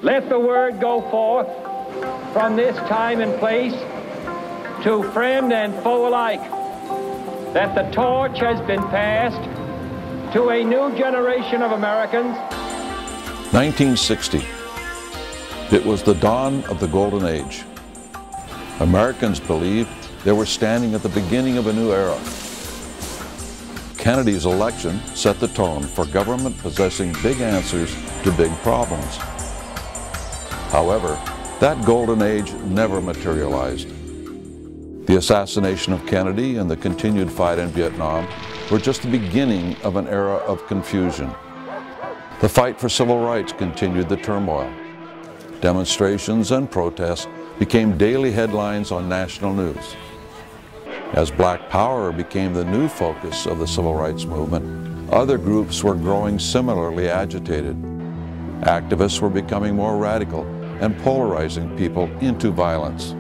Let the word go forth from this time and place to friend and foe alike that the torch has been passed to a new generation of Americans. 1960. It was the dawn of the Golden Age. Americans believed they were standing at the beginning of a new era. Kennedy's election set the tone for government possessing big answers to big problems. However, that golden age never materialized. The assassination of Kennedy and the continued fight in Vietnam were just the beginning of an era of confusion. The fight for civil rights continued the turmoil. Demonstrations and protests became daily headlines on national news. As Black Power became the new focus of the civil rights movement, other groups were growing similarly agitated. Activists were becoming more radical and polarizing people into violence.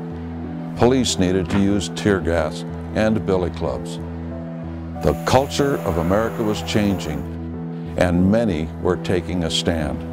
Police needed to use tear gas and billy clubs. The culture of America was changing, and many were taking a stand.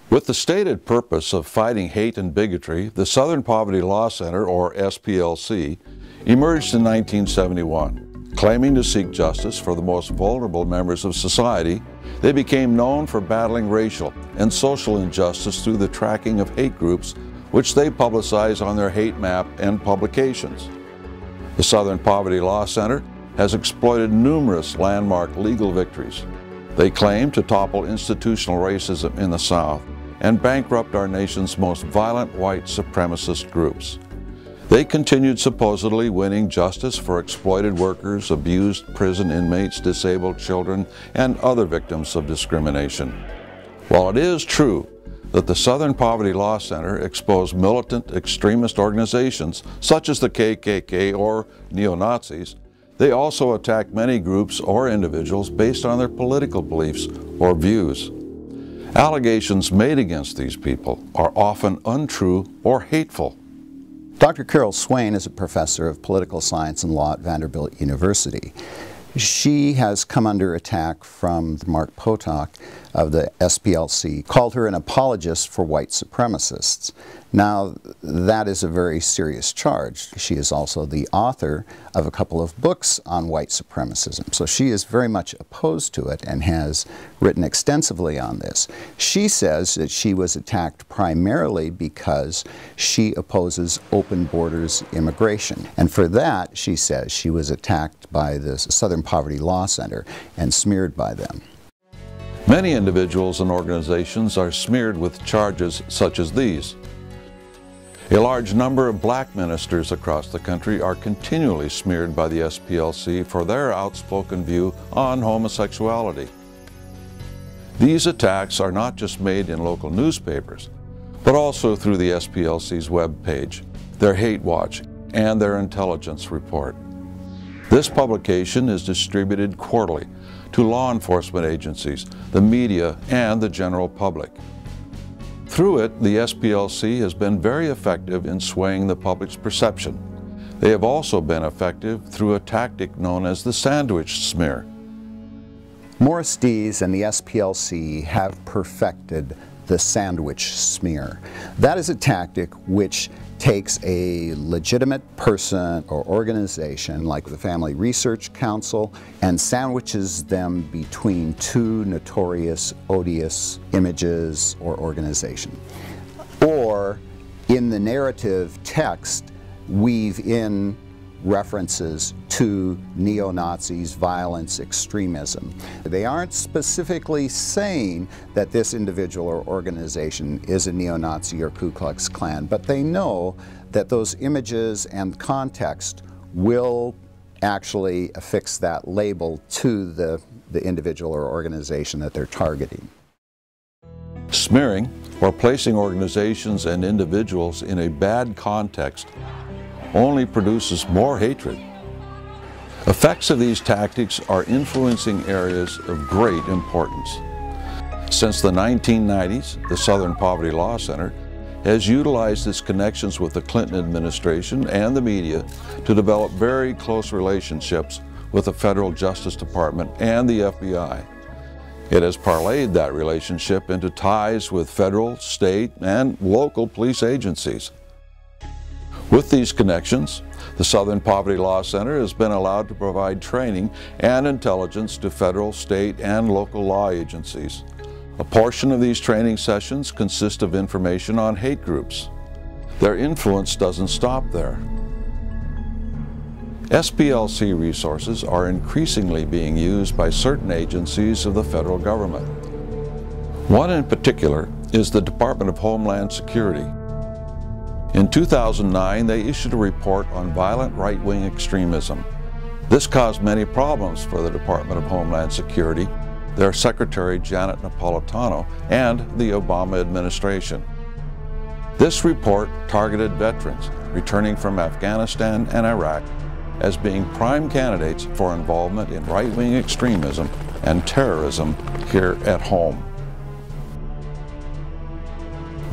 With the stated purpose of fighting hate and bigotry, the Southern Poverty Law Center, or SPLC, emerged in 1971. Claiming to seek justice for the most vulnerable members of society, they became known for battling racial and social injustice through the tracking of hate groups, which they publicize on their hate map and publications. The Southern Poverty Law Center has exploited numerous landmark legal victories. They claim to topple institutional racism in the South and bankrupt our nation's most violent white supremacist groups. They continued supposedly winning justice for exploited workers, abused prison inmates, disabled children, and other victims of discrimination. While it is true that the Southern Poverty Law Center exposed militant extremist organizations such as the KKK or neo-Nazis, they also attack many groups or individuals based on their political beliefs or views. Allegations made against these people are often untrue or hateful. Dr. Carol Swain is a professor of political science and law at Vanderbilt University. She has come under attack from Mark Potok of the SPLC, called her an apologist for white supremacists. Now, that is a very serious charge. She is also the author of a couple of books on white supremacism, so she is very much opposed to it and has written extensively on this. She says that she was attacked primarily because she opposes open borders immigration, and for that, she says, she was attacked by the Southern Poverty Law Center and smeared by them. Many individuals and organizations are smeared with charges such as these. A large number of black ministers across the country are continually smeared by the SPLC for their outspoken view on homosexuality. These attacks are not just made in local newspapers, but also through the SPLC's web page, their Hate Watch, and their intelligence report. This publication is distributed quarterly to law enforcement agencies, the media, and the general public. Through it, the SPLC has been very effective in swaying the public's perception. They have also been effective through a tactic known as the sandwich smear. Morris Dees and the SPLC have perfected the sandwich smear. That is a tactic which takes a legitimate person or organization like the Family Research Council and sandwiches them between two notorious, odious images or organization. Or in the narrative text, weave in references to neo-Nazis, violence, extremism. They aren't specifically saying that this individual or organization is a neo-Nazi or Ku Klux Klan, but they know that those images and context will actually affix that label to the individual or organization that they're targeting. Smearing, or placing organizations and individuals in a bad context, only produces more hatred. Effects of these tactics are influencing areas of great importance. Since the 1990s, the Southern Poverty Law Center has utilized its connections with the Clinton administration and the media to develop very close relationships with the Federal Justice Department and the FBI. It has parlayed that relationship into ties with federal, state, and local police agencies. With these connections, the Southern Poverty Law Center has been allowed to provide training and intelligence to federal, state, and local law agencies. A portion of these training sessions consist of information on hate groups. Their influence doesn't stop there. SPLC resources are increasingly being used by certain agencies of the federal government. One in particular is the Department of Homeland Security. In 2009, they issued a report on violent right-wing extremism. This caused many problems for the Department of Homeland Security, their Secretary Janet Napolitano, and the Obama administration. This report targeted veterans returning from Afghanistan and Iraq as being prime candidates for involvement in right-wing extremism and terrorism here at home.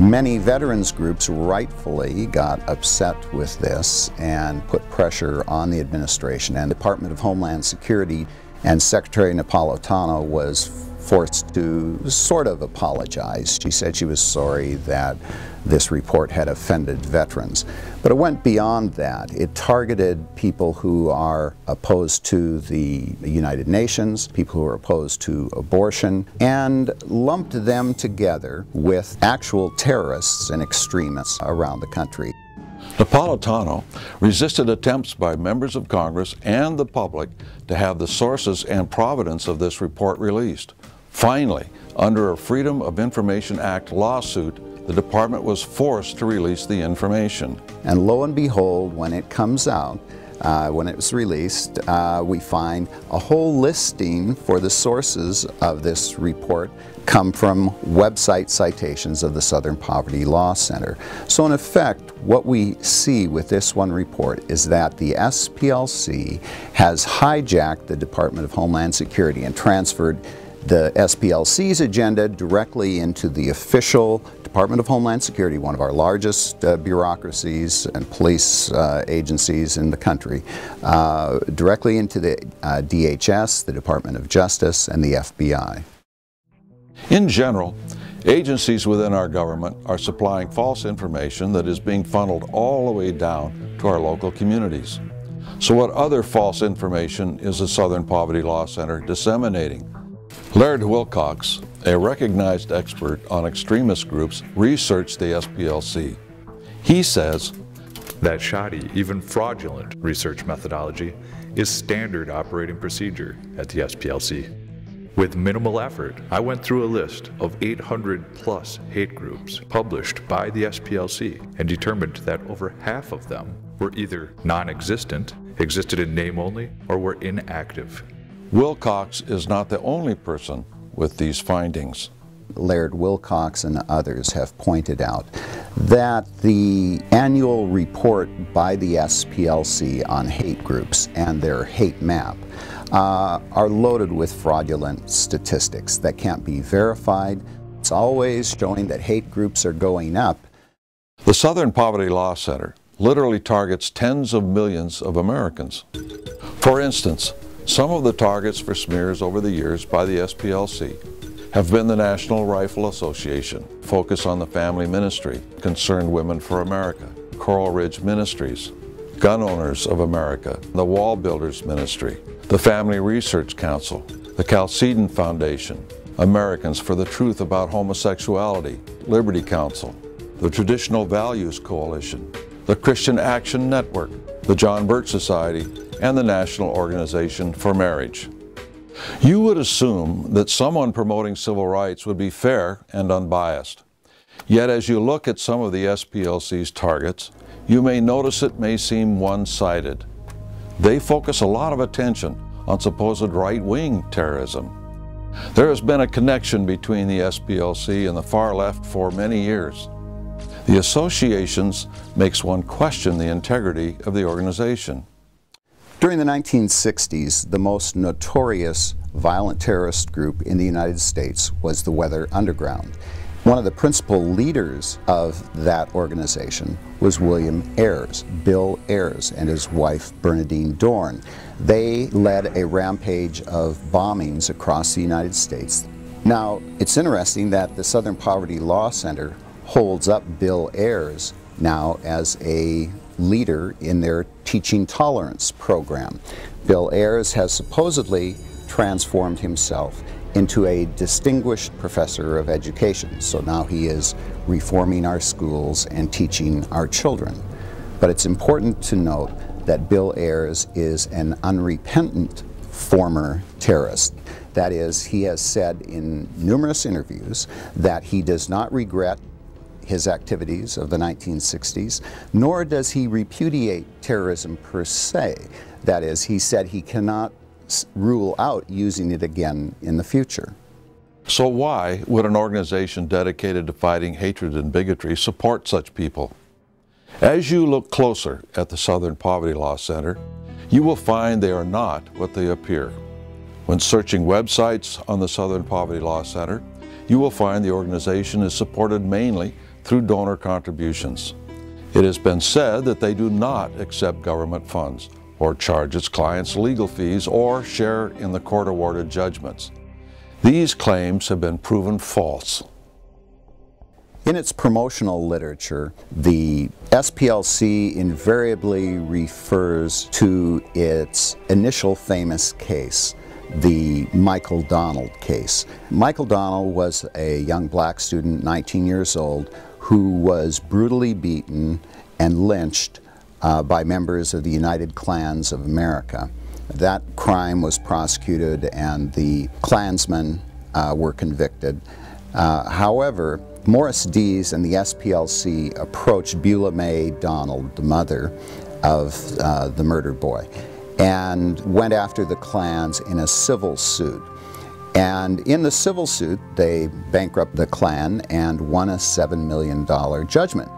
Many veterans groups rightfully got upset with this and put pressure on the administration, and the Department of Homeland Security and Secretary Napolitano was forced to sort of apologize. She said she was sorry that this report had offended veterans. But it went beyond that. It targeted people who are opposed to the United Nations, people who are opposed to abortion, and lumped them together with actual terrorists and extremists around the country. Napolitano resisted attempts by members of Congress and the public to have the sources and provenance of this report released. Finally, under a Freedom of Information Act lawsuit, the department was forced to release the information. And lo and behold, when it comes out, when it was released, we find a whole listing for the sources of this report come from website citations of the Southern Poverty Law Center. So in effect, what we see with this one report is that the SPLC has hijacked the Department of Homeland Security and transferred the SPLC's agenda directly into the official Department of Homeland Security, one of our largest bureaucracies and police agencies in the country, directly into the DHS, the Department of Justice, and the FBI. In general, agencies within our government are supplying false information that is being funneled all the way down to our local communities. So what other false information is the Southern Poverty Law Center disseminating? Laird Wilcox, a recognized expert on extremist groups, researched the SPLC. He says that shoddy, even fraudulent research methodology is standard operating procedure at the SPLC. With minimal effort, I went through a list of 800 plus hate groups published by the SPLC and determined that over half of them were either non-existent, existed in name only, or were inactive. Wilcox is not the only person with these findings. Laird Wilcox and others have pointed out that the annual report by the SPLC on hate groups and their hate map are loaded with fraudulent statistics that can't be verified. It's always showing that hate groups are going up. The Southern Poverty Law Center literally targets tens of millions of Americans. For instance, some of the targets for smears over the years by the SPLC have been the National Rifle Association, Focus on the Family Ministry, Concerned Women for America, Coral Ridge Ministries, Gun Owners of America, the Wall Builders Ministry, the Family Research Council, the Chalcedon Foundation, Americans for the Truth About Homosexuality, Liberty Council, the Traditional Values Coalition, the Christian Action Network, the John Birch Society, and the National Organization for Marriage. You would assume that someone promoting civil rights would be fair and unbiased. Yet as you look at some of the SPLC's targets, you may notice it may seem one-sided. They focus a lot of attention on supposed right-wing terrorism. There has been a connection between the SPLC and the far left for many years. The associations makes one question the integrity of the organization. During the 1960s, the most notorious violent terrorist group in the United States was the Weather Underground. One of the principal leaders of that organization was William Ayers, Bill Ayers, and his wife Bernadine Dorn. They led a rampage of bombings across the United States. Now, it's interesting that the Southern Poverty Law Center holds up Bill Ayers now as a leader in their teaching tolerance program. Bill Ayers has supposedly transformed himself into a distinguished professor of education. So now he is reforming our schools and teaching our children. But it's important to note that Bill Ayers is an unrepentant former terrorist. That is, he has said in numerous interviews that he does not regret his activities of the 1960s, nor does he repudiate terrorism per se. That is, he said he cannot rule out using it again in the future. So why would an organization dedicated to fighting hatred and bigotry support such people? As you look closer at the Southern Poverty Law Center, you will find they are not what they appear. When searching websites on the Southern Poverty Law Center, you will find the organization is supported mainly through donor contributions. It has been said that they do not accept government funds or charge its clients legal fees or share in the court-awarded judgments. These claims have been proven false. In its promotional literature, the SPLC invariably refers to its initial famous case, the Michael Donald case. Michael Donald was a young black student, 19 years old, who was brutally beaten and lynched by members of the United Klans of America. That crime was prosecuted and the Klansmen were convicted. However, Morris Dees and the SPLC approached Beulah Mae Donald, the mother of the murdered boy, and went after the Klans in a civil suit. And in the civil suit, they bankrupted the Klan and won a $7 million judgment.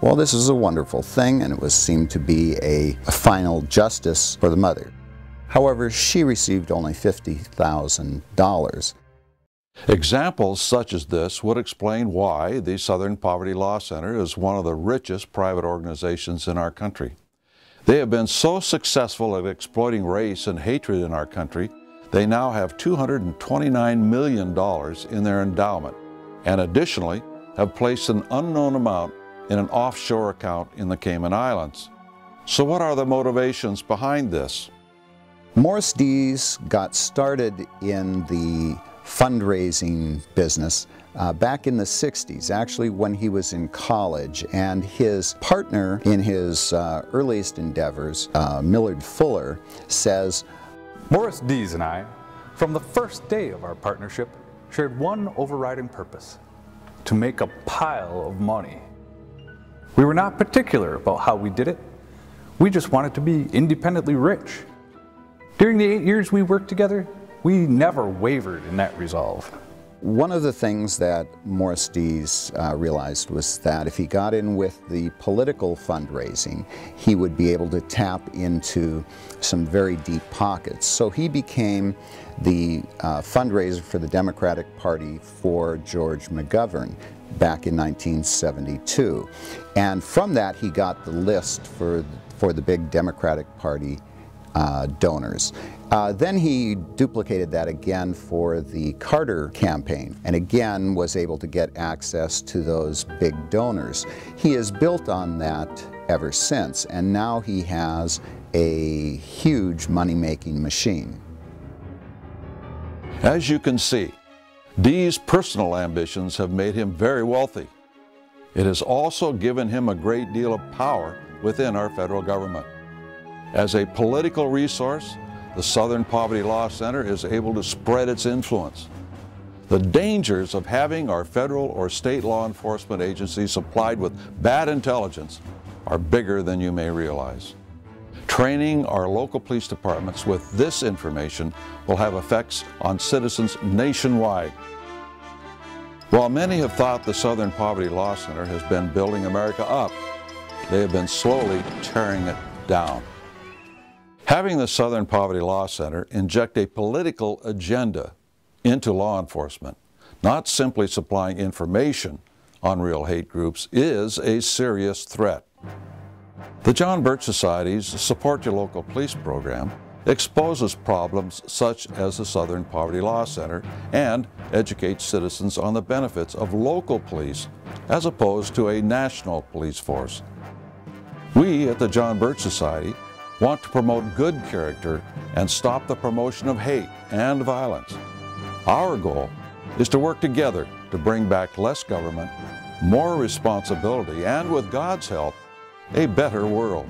Well, this is a wonderful thing, and it was seemed to be a final justice for the mother. However, she received only $50,000. Examples such as this would explain why the Southern Poverty Law Center is one of the richest private organizations in our country. They have been so successful at exploiting race and hatred in our country, they now have $229 million in their endowment, and additionally have placed an unknown amount in an offshore account in the Cayman Islands. So what are the motivations behind this? Morris Dees got started in the fundraising business back in the 60s, actually when he was in college, and his partner in his earliest endeavors, Millard Fuller, says, Morris Dees and I, from the first day of our partnership, shared one overriding purpose: to make a pile of money. We were not particular about how we did it. We just wanted to be independently rich. During the 8 years we worked together, we never wavered in that resolve. One of the things that Morris Dees realized was that if he got in with the political fundraising, he would be able to tap into some very deep pockets. So he became the fundraiser for the Democratic Party for George McGovern back in 1972. And from that he got the list for the big Democratic Party donors. Then he duplicated that again for the Carter campaign, and again was able to get access to those big donors. He has built on that ever since, and now he has a huge money-making machine. As you can see, Dees' personal ambitions have made him very wealthy. It has also given him a great deal of power within our federal government. As a political resource, the Southern Poverty Law Center is able to spread its influence. The dangers of having our federal or state law enforcement agencies supplied with bad intelligence are bigger than you may realize. Training our local police departments with this information will have effects on citizens nationwide. While many have thought the Southern Poverty Law Center has been building America up, they have been slowly tearing it down. Having the Southern Poverty Law Center inject a political agenda into law enforcement, not simply supplying information on real hate groups, is a serious threat. The John Birch Society's Support Your Local Police program exposes problems such as the Southern Poverty Law Center and educates citizens on the benefits of local police as opposed to a national police force. We at the John Birch Society want to promote good character and stop the promotion of hate and violence. Our goal is to work together to bring back less government, more responsibility, and with God's help, a better world.